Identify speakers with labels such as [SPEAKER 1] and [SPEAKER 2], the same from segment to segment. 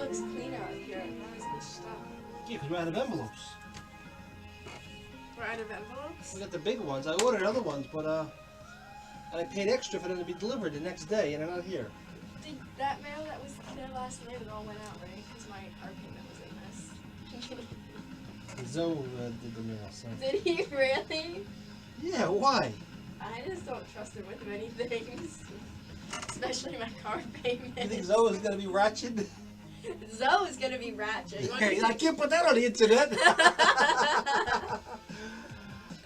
[SPEAKER 1] looks clean out here. Why is this stuff?
[SPEAKER 2] Yeah, because we're out of envelopes.
[SPEAKER 1] We're out of envelopes?
[SPEAKER 2] We got the big ones. I ordered other ones, but I paid extra for them to be delivered the next day, and they're not here.
[SPEAKER 1] Did that mail that was there last night, it all went out, right? Because our payment was in this.
[SPEAKER 2] Zoe did the mail, so.
[SPEAKER 1] Did he really?
[SPEAKER 2] Yeah, why?
[SPEAKER 1] I just don't trust him with many things. Especially my car payment.
[SPEAKER 2] You think Zoe is going to be ratchet?
[SPEAKER 1] Zoe's going to be ratchet.
[SPEAKER 2] I can't put that on the internet.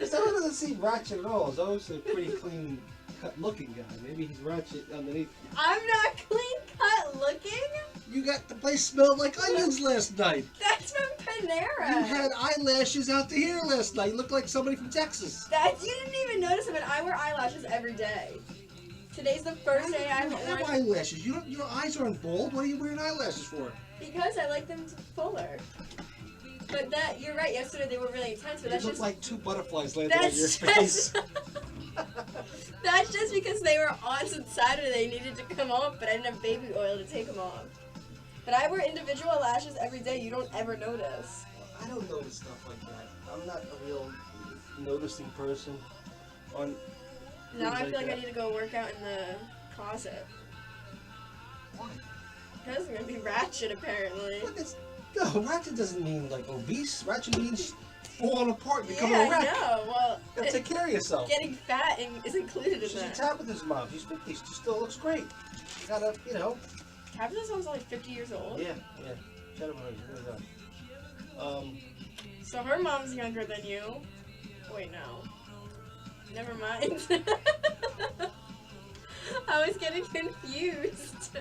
[SPEAKER 2] Zoe doesn't seem ratchet at all. Zoe's a pretty clean cut looking guy. Maybe he's ratchet underneath.
[SPEAKER 1] I'm not clean cut looking.
[SPEAKER 2] You got the place smelled like onions last night.
[SPEAKER 1] That's from Panera.
[SPEAKER 2] You had eyelashes out to here last night. You looked like somebody from Texas.
[SPEAKER 1] You didn't even notice them, and I wear eyelashes every day. Today's the first day I've
[SPEAKER 2] have
[SPEAKER 1] worn
[SPEAKER 2] eyelashes. Your eyes aren't bald. What are you wearing eyelashes for?
[SPEAKER 1] because I like them fuller. But you're right. Yesterday they were really intense, but that's
[SPEAKER 2] look
[SPEAKER 1] just
[SPEAKER 2] like two butterflies landing on your face.
[SPEAKER 1] That's just because they were on since Saturday. They needed to come off, but I didn't have baby oil to take them off. But I wear individual lashes every day. You don't ever notice.
[SPEAKER 2] I don't notice stuff like that. I'm not a real noticing person.
[SPEAKER 1] Now I feel like I need to go work out in the closet.
[SPEAKER 2] Why?
[SPEAKER 1] Because I'm gonna be ratchet apparently.
[SPEAKER 2] No, ratchet doesn't mean like obese. Ratchet means falling apart and becoming
[SPEAKER 1] Yeah,
[SPEAKER 2] a wreck.
[SPEAKER 1] I know. Well,
[SPEAKER 2] You gotta take care of yourself.
[SPEAKER 1] getting fat is included in
[SPEAKER 2] She's
[SPEAKER 1] that.
[SPEAKER 2] Tabitha's mom. She's 50. She still looks great. You gotta,
[SPEAKER 1] Tabitha's mom's only 50 years old.
[SPEAKER 2] Yeah. Shut up, really done.
[SPEAKER 1] So her mom's younger than you. Wait, no. Never mind. I was getting confused.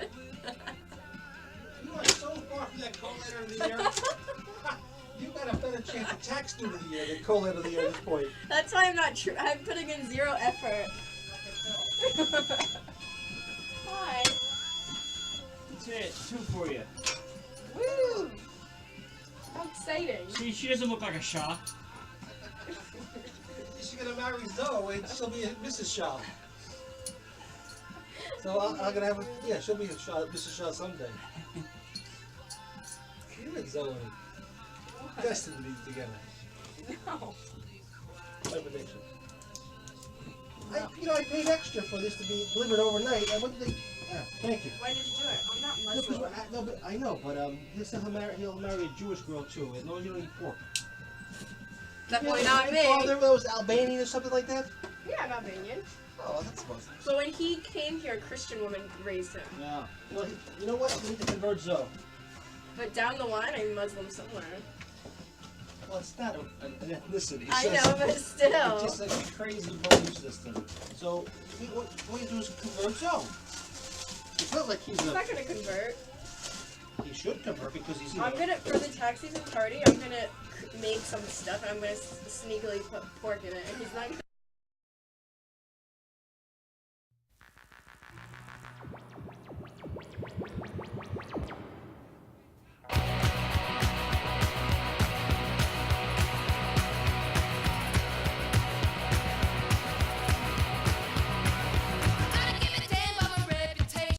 [SPEAKER 2] You are so far from that co-leader of the year. You got a better chance of tax student of the year than co-leader of the year at this point.
[SPEAKER 1] That's why I'm not true. I'm putting in zero effort. Hi.
[SPEAKER 3] That's it. 2 for you.
[SPEAKER 1] Woo! How exciting.
[SPEAKER 3] See, she doesn't look like a Shaw.
[SPEAKER 2] She's gonna marry Zoe and she'll be a Mrs. Shaw. So I'm gonna have a, she'll be a Shaw, Mrs. Shaw someday. You and Zoe destined to be together.
[SPEAKER 1] No.
[SPEAKER 2] My prediction. I paid extra for this to be delivered overnight. And what did they? Thank you.
[SPEAKER 1] Why did you do it? I'm not
[SPEAKER 2] No, 'cause
[SPEAKER 1] Muslim.
[SPEAKER 2] but I know, but he'll marry a Jewish girl too. And no, you don't eat pork.
[SPEAKER 1] Definitely not me.
[SPEAKER 2] Father was Albanian or something like that.
[SPEAKER 1] Yeah, I'm Albanian.
[SPEAKER 2] Oh, that's Muslim.
[SPEAKER 1] But when he came here, a Christian woman raised him.
[SPEAKER 2] Yeah. Well, you know what? We need to convert Zoe.
[SPEAKER 1] But down the line, I'm Muslim somewhere.
[SPEAKER 2] Well, it's not an ethnicity.
[SPEAKER 1] I know, but still.
[SPEAKER 2] It's just like a crazy belief system. So, what you do is convert Zoe. It's not like he's
[SPEAKER 1] I'm not gonna convert.
[SPEAKER 2] He should convert because he's.
[SPEAKER 1] I'm gonna, for the tax season party, I'm gonna make some stuff and I'm gonna sneakily put pork in it, and he's not